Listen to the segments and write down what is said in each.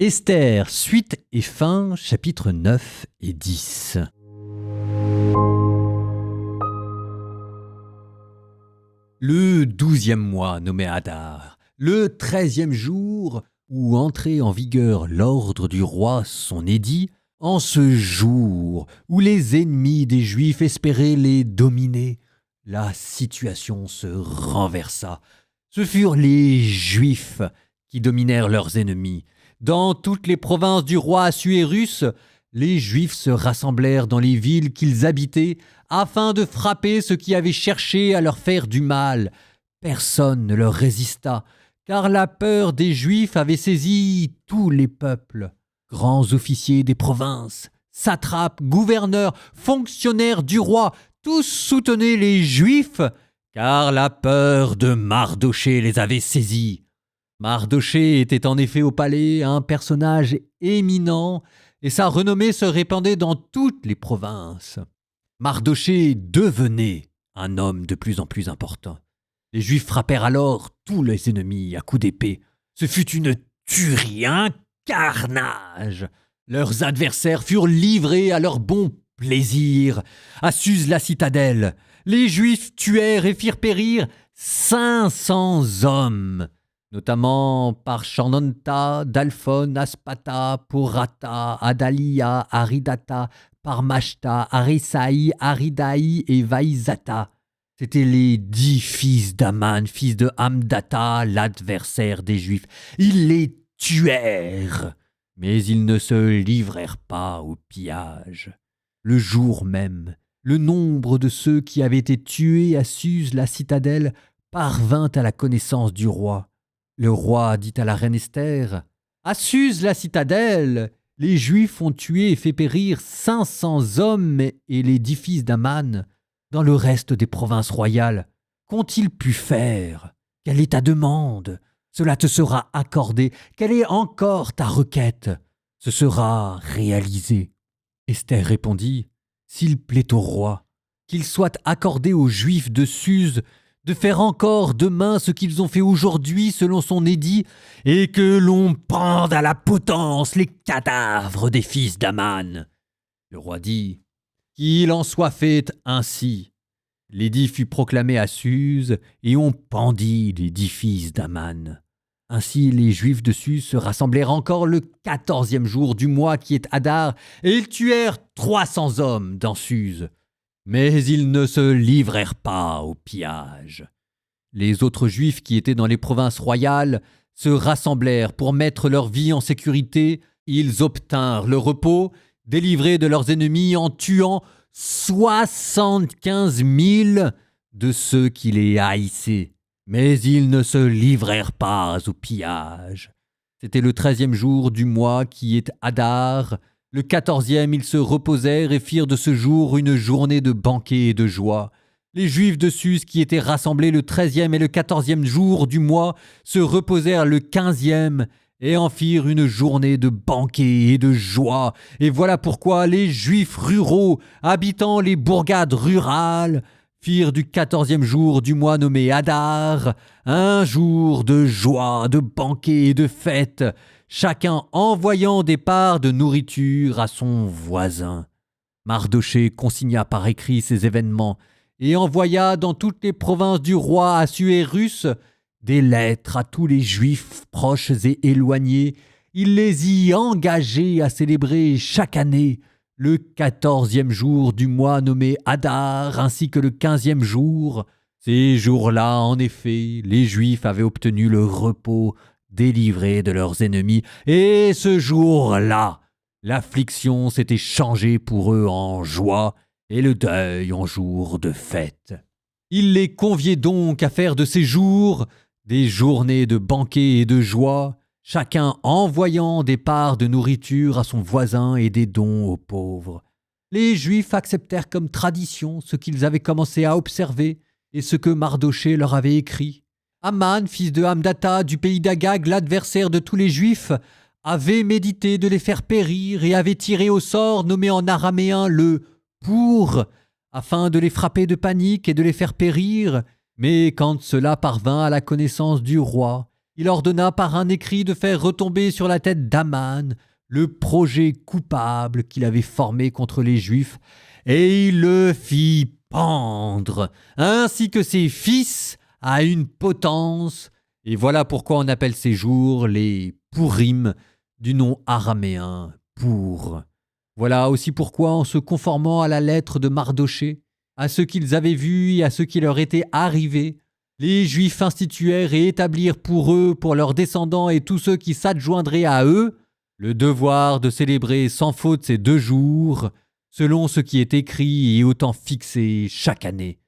Esther, suite et fin, chapitres 9 et 10. Le 12e mois nommé Adar, le 13e jour où entrait en vigueur l'ordre du roi son édit, en ce jour où les ennemis des Juifs espéraient les dominer, la situation se renversa. Ce furent les Juifs qui dominèrent leurs ennemis. Dans toutes les provinces du roi Assuérus, les Juifs se rassemblèrent dans les villes qu'ils habitaient afin de frapper ceux qui avaient cherché à leur faire du mal. Personne ne leur résista, car la peur des Juifs avait saisi tous les peuples. Grands officiers des provinces, satrapes, gouverneurs, fonctionnaires du roi, tous soutenaient les Juifs, car la peur de Mardochée les avait saisis. Mardochée était en effet au palais un personnage éminent et sa renommée se répandait dans toutes les provinces. Mardochée devenait un homme de plus en plus important. Les Juifs frappèrent alors tous les ennemis à coups d'épée. Ce fut une tuerie, un carnage. Leurs adversaires furent livrés à leur bon plaisir. À Suse la citadelle, les Juifs tuèrent et firent périr 500 hommes, notamment par Chanonta, Dalphon, Aspata, Porata, Adalia, Aridata, Parmashta, Arisaï, Aridaï et Vaïzata. C'étaient les 10 fils d'Aman, fils de Hamdata, l'adversaire des Juifs. Ils les tuèrent, mais ils ne se livrèrent pas au pillage. Le jour même, le nombre de ceux qui avaient été tués à Suse la citadelle parvint à la connaissance du roi. Le roi dit à la reine Esther, « À Suse la citadelle, les Juifs ont tué et fait périr 500 hommes et les 10 fils d'Aman. Dans le reste des provinces royales, qu'ont-ils pu faire? Quelle est ta demande? Cela te sera accordé. Quelle est encore ta requête? Ce sera réalisé. » Esther répondit, « S'il plaît au roi, qu'il soit accordé aux Juifs de Suse de faire encore demain ce qu'ils ont fait aujourd'hui selon son édit, et que l'on pende à la potence les cadavres des fils d'Aman. » Le roi dit, « Qu'il en soit fait ainsi. » L'édit fut proclamé à Suse, et on pendit les 10 fils d'Aman. Ainsi les Juifs de Suse se rassemblèrent encore le 14e jour du mois qui est Adar, et ils tuèrent 300 hommes dans Suse. Mais ils ne se livrèrent pas au pillage. Les autres Juifs qui étaient dans les provinces royales se rassemblèrent pour mettre leur vie en sécurité. Ils obtinrent le repos, délivrés de leurs ennemis en tuant 75 000 de ceux qui les haïssaient. Mais ils ne se livrèrent pas au pillage. C'était le 13e jour du mois qui est Adar. Le 14e, ils se reposèrent et firent de ce jour une journée de banquet et de joie. Les Juifs de Suse qui étaient rassemblés le 13e et le 14e jour du mois se reposèrent le 15e et en firent une journée de banquet et de joie. Et voilà pourquoi les Juifs ruraux, habitant les bourgades rurales, firent du 14e jour du mois nommé Adar un jour de joie, de banquet et de fête, chacun envoyant des parts de nourriture à son voisin. Mardochée consigna par écrit ces événements et envoya dans toutes les provinces du roi Assuérus des lettres à tous les Juifs proches et éloignés. Il les y engageait à célébrer chaque année le 14e jour du mois nommé Adar, ainsi que le 15e jour. Ces jours-là, en effet, les Juifs avaient obtenu le repos, délivrés de leurs ennemis, et ce jour-là, l'affliction s'était changée pour eux en joie, et le deuil en jour de fête. Il les conviait donc à faire de ces jours des journées de banquet et de joie, chacun envoyant des parts de nourriture à son voisin et des dons aux pauvres. Les Juifs acceptèrent comme tradition ce qu'ils avaient commencé à observer et ce que Mardochée leur avait écrit. Aman, fils de Hamdata, du pays d'Agag, l'adversaire de tous les Juifs, avait médité de les faire périr et avait tiré au sort, nommé en araméen le « pour », afin de les frapper de panique et de les faire périr. Mais quand cela parvint à la connaissance du roi, il ordonna par un écrit de faire retomber sur la tête d'Aman le projet coupable qu'il avait formé contre les Juifs, et il le fit pendre, ainsi que ses fils, à une potence. Et voilà pourquoi on appelle ces jours les Pourim, du nom araméen pour. Voilà aussi pourquoi, en se conformant à la lettre de Mardochée, à ce qu'ils avaient vu et à ce qui leur était arrivé, les Juifs instituèrent et établirent pour eux, pour leurs descendants et tous ceux qui s'adjoindraient à eux, le devoir de célébrer sans faute ces 2 jours, selon ce qui est écrit et au temps fixé chaque année.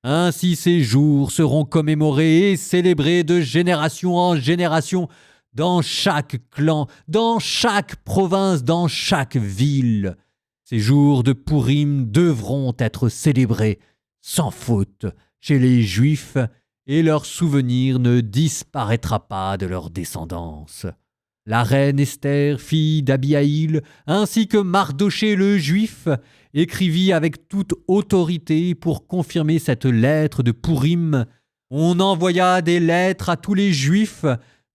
Ainsi ces jours seront commémorés et célébrés de génération en génération, dans chaque clan, dans chaque province, dans chaque ville. Ces jours de Pourim devront être célébrés sans faute chez les Juifs, et leur souvenir ne disparaîtra pas de leur descendance. La reine Esther, fille d'Abihaïl, ainsi que Mardochée le Juif, écrivit avec toute autorité pour confirmer cette lettre de Pourim. On envoya des lettres à tous les Juifs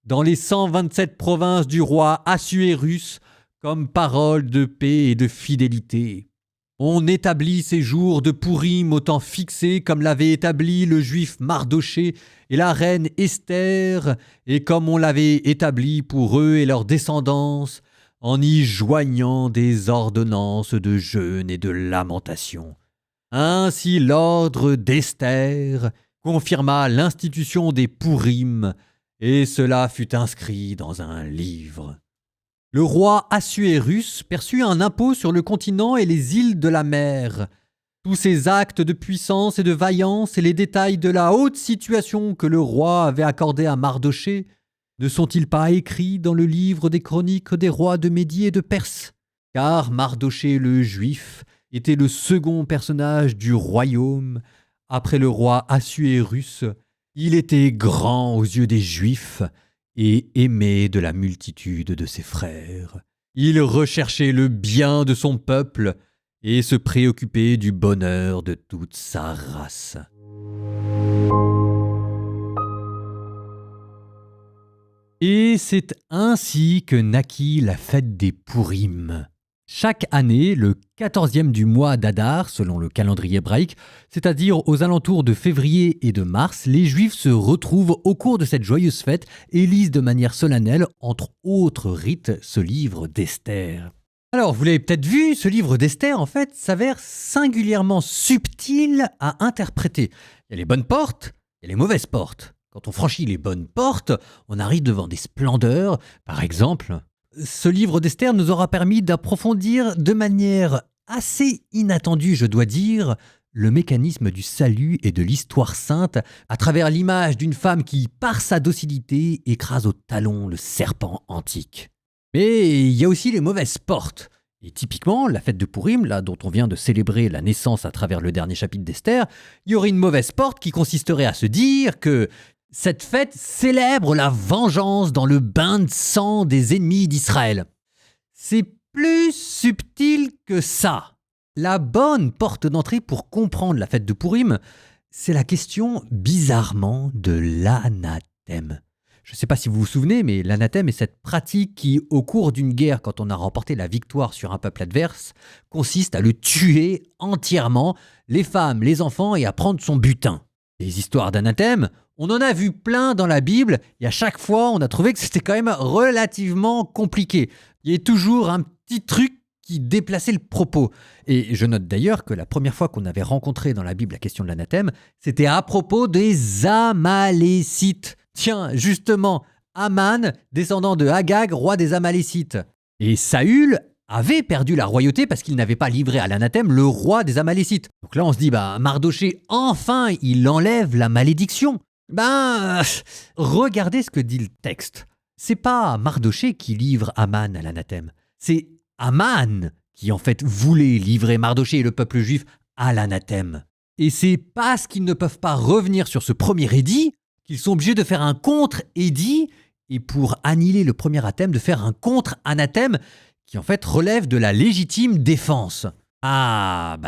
dans les 127 provinces du roi Assuérus comme parole de paix et de fidélité. On établit ces jours de Pourim au temps fixé comme l'avait établi le juif Mardochée et la reine Esther, et comme on l'avait établi pour eux et leurs descendants, en y joignant des ordonnances de jeûne et de lamentation. Ainsi l'ordre d'Esther confirma l'institution des Pourim, et cela fut inscrit dans un livre. Le roi Assuérus perçut un impôt sur le continent et les îles de la mer. Tous ces actes de puissance et de vaillance et les détails de la haute situation que le roi avait accordée à Mardochée ne sont-ils pas écrits dans le livre des chroniques des rois de Médie et de Perse? Car Mardochée le Juif était le second personnage du royaume après le roi Assuérus. Il était grand aux yeux des Juifs et aimé de la multitude de ses frères. Il recherchait le bien de son peuple et se préoccupait du bonheur de toute sa race. Et c'est ainsi que naquit la fête des Pourim. Chaque année, le 14e du mois d'Adar, selon le calendrier hébraïque, c'est-à-dire aux alentours de février et de mars, les Juifs se retrouvent au cours de cette joyeuse fête et lisent de manière solennelle, entre autres rites, ce livre d'Esther. Alors, vous l'avez peut-être vu, ce livre d'Esther, en fait, s'avère singulièrement subtil à interpréter. Il y a les bonnes portes, il y a les mauvaises portes. Quand on franchit les bonnes portes, on arrive devant des splendeurs. Par exemple, ce livre d'Esther nous aura permis d'approfondir de manière assez inattendue, je dois dire, le mécanisme du salut et de l'histoire sainte à travers l'image d'une femme qui, par sa docilité, écrase au talon le serpent antique. Mais il y a aussi les mauvaises portes. Et typiquement, la fête de Pourim, là dont on vient de célébrer la naissance à travers le dernier chapitre d'Esther, il y aurait une mauvaise porte qui consisterait à se dire que cette fête célèbre la vengeance dans le bain de sang des ennemis d'Israël. C'est plus subtil que ça. La bonne porte d'entrée pour comprendre la fête de Pourim, c'est la question bizarrement de l'anathème. Je ne sais pas si vous vous souvenez, mais l'anathème est cette pratique qui, au cours d'une guerre, quand on a remporté la victoire sur un peuple adverse, consiste à le tuer entièrement, les femmes, les enfants, et à prendre son butin. Les histoires d'anathème, on en a vu plein dans la Bible, et à chaque fois, on a trouvé que c'était quand même relativement compliqué. Il y a toujours un petit truc qui déplaçait le propos. Et je note d'ailleurs que la première fois qu'on avait rencontré dans la Bible la question de l'anathème, c'était à propos des Amalécites. Tiens, justement, Aman, descendant de Agag, roi des Amalécites. Et Saül avait perdu la royauté parce qu'il n'avait pas livré à l'anathème le roi des Amalécites. Donc là, on se dit, Mardochée, enfin, il enlève la malédiction. Regardez ce que dit le texte. C'est pas Mardochée qui livre Aman à l'anathème. C'est Aman qui, en fait, voulait livrer Mardochée et le peuple juif à l'anathème. Et c'est parce qu'ils ne peuvent pas revenir sur ce premier édit qu'ils sont obligés de faire un contre-édit et pour annihiler le premier anathème, de faire un contre-anathème qui en fait relève de la légitime défense.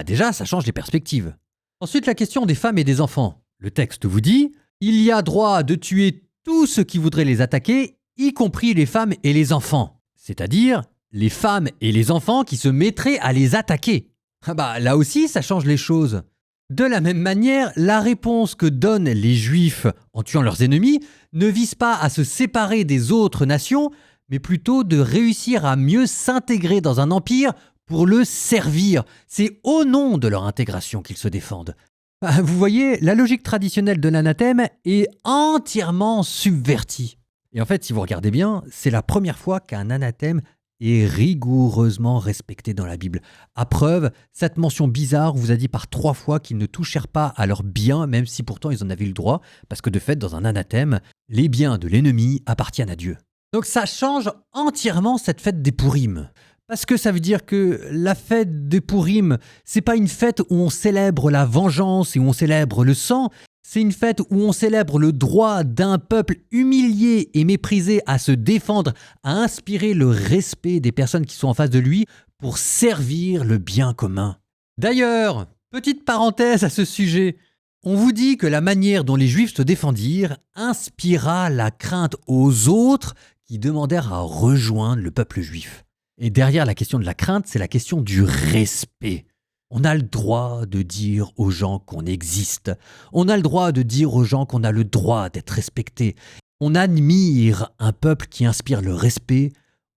Déjà, ça change les perspectives. Ensuite, la question des femmes et des enfants. Le texte vous dit « Il y a droit de tuer tout ce qui voudrait les attaquer, y compris les femmes et les enfants. C'est-à-dire les femmes et les enfants qui se mettraient à les attaquer. Là aussi, ça change les choses. De la même manière, la réponse que donnent les Juifs en tuant leurs ennemis ne vise pas à se séparer des autres nations, mais plutôt de réussir à mieux s'intégrer dans un empire pour le servir. C'est au nom de leur intégration qu'ils se défendent. Vous voyez, la logique traditionnelle de l'anathème est entièrement subvertie. Et en fait, si vous regardez bien, c'est la première fois qu'un anathème est rigoureusement respecté dans la Bible. À preuve, cette mention bizarre vous a dit par 3 fois qu'ils ne touchèrent pas à leurs biens, même si pourtant ils en avaient le droit, parce que de fait, dans un anathème, les biens de l'ennemi appartiennent à Dieu. Donc ça change entièrement cette fête des Pourim. Parce que ça veut dire que la fête des Pourim, c'est pas une fête où on célèbre la vengeance et où on célèbre le sang, c'est une fête où on célèbre le droit d'un peuple humilié et méprisé à se défendre, à inspirer le respect des personnes qui sont en face de lui pour servir le bien commun. D'ailleurs, petite parenthèse à ce sujet, on vous dit que la manière dont les Juifs se défendirent inspira la crainte aux autres qui demandèrent à rejoindre le peuple juif. Et derrière la question de la crainte, c'est la question du respect. On a le droit de dire aux gens qu'on existe. On a le droit de dire aux gens qu'on a le droit d'être respecté. On admire un peuple qui inspire le respect.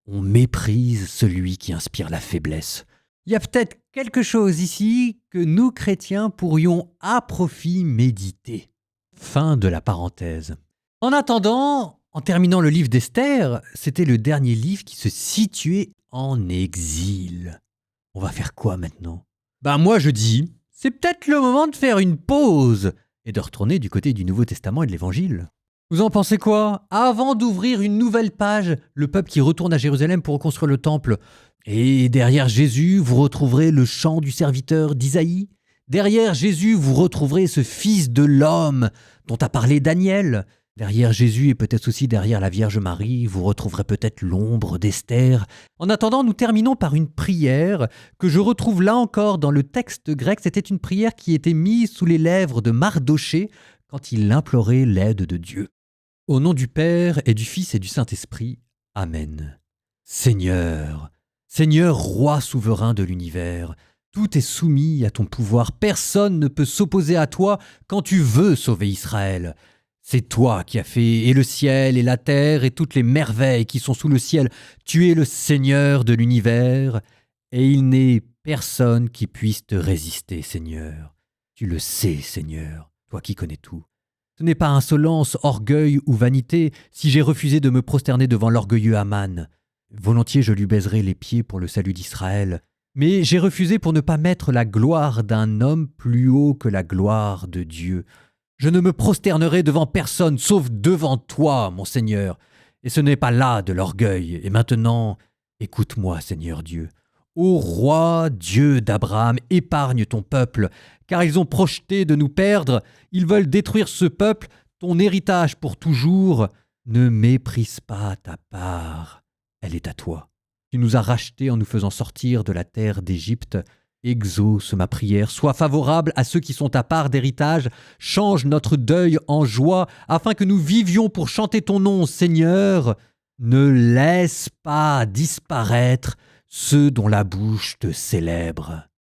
On méprise celui qui inspire la faiblesse. Il y a peut-être quelque chose ici que nous, chrétiens, pourrions à profit méditer. Fin de la parenthèse. En attendant, en terminant le livre d'Esther, c'était le dernier livre qui se situait en exil. On va faire quoi maintenant ? Moi je dis, c'est peut-être le moment de faire une pause et de retourner du côté du Nouveau Testament et de l'Évangile. Vous en pensez quoi ? Avant d'ouvrir une nouvelle page, le peuple qui retourne à Jérusalem pour reconstruire le temple. Et derrière Jésus, vous retrouverez le chant du serviteur d'Isaïe. Derrière Jésus, vous retrouverez ce fils de l'homme dont a parlé Daniel. Derrière Jésus et peut-être aussi derrière la Vierge Marie, vous retrouverez peut-être l'ombre d'Esther. En attendant, nous terminons par une prière que je retrouve là encore dans le texte grec. C'était une prière qui était mise sous les lèvres de Mardochée quand il implorait l'aide de Dieu. Au nom du Père et du Fils et du Saint-Esprit. Amen. Seigneur, Seigneur, roi souverain de l'univers, tout est soumis à ton pouvoir. Personne ne peut s'opposer à toi quand tu veux sauver Israël. C'est toi qui as fait et le ciel et la terre et toutes les merveilles qui sont sous le ciel. Tu es le Seigneur de l'univers et il n'est personne qui puisse te résister, Seigneur. Tu le sais, Seigneur, toi qui connais tout. Ce n'est pas insolence, orgueil ou vanité si j'ai refusé de me prosterner devant l'orgueilleux Aman. Volontiers je lui baiserai les pieds pour le salut d'Israël. Mais j'ai refusé pour ne pas mettre la gloire d'un homme plus haut que la gloire de Dieu. Je ne me prosternerai devant personne, sauf devant toi, mon Seigneur. Et ce n'est pas là de l'orgueil. Et maintenant, écoute-moi, Seigneur Dieu. Ô roi, Dieu d'Abraham, épargne ton peuple, car ils ont projeté de nous perdre. Ils veulent détruire ce peuple, ton héritage pour toujours. Ne méprise pas ta part, elle est à toi. Tu nous as rachetés en nous faisant sortir de la terre d'Égypte. Exauce ma prière, sois favorable à ceux qui sont ta part d'héritage, change notre deuil en joie, afin que nous vivions pour chanter ton nom, Seigneur. Ne laisse pas disparaître ceux dont la bouche te célèbre.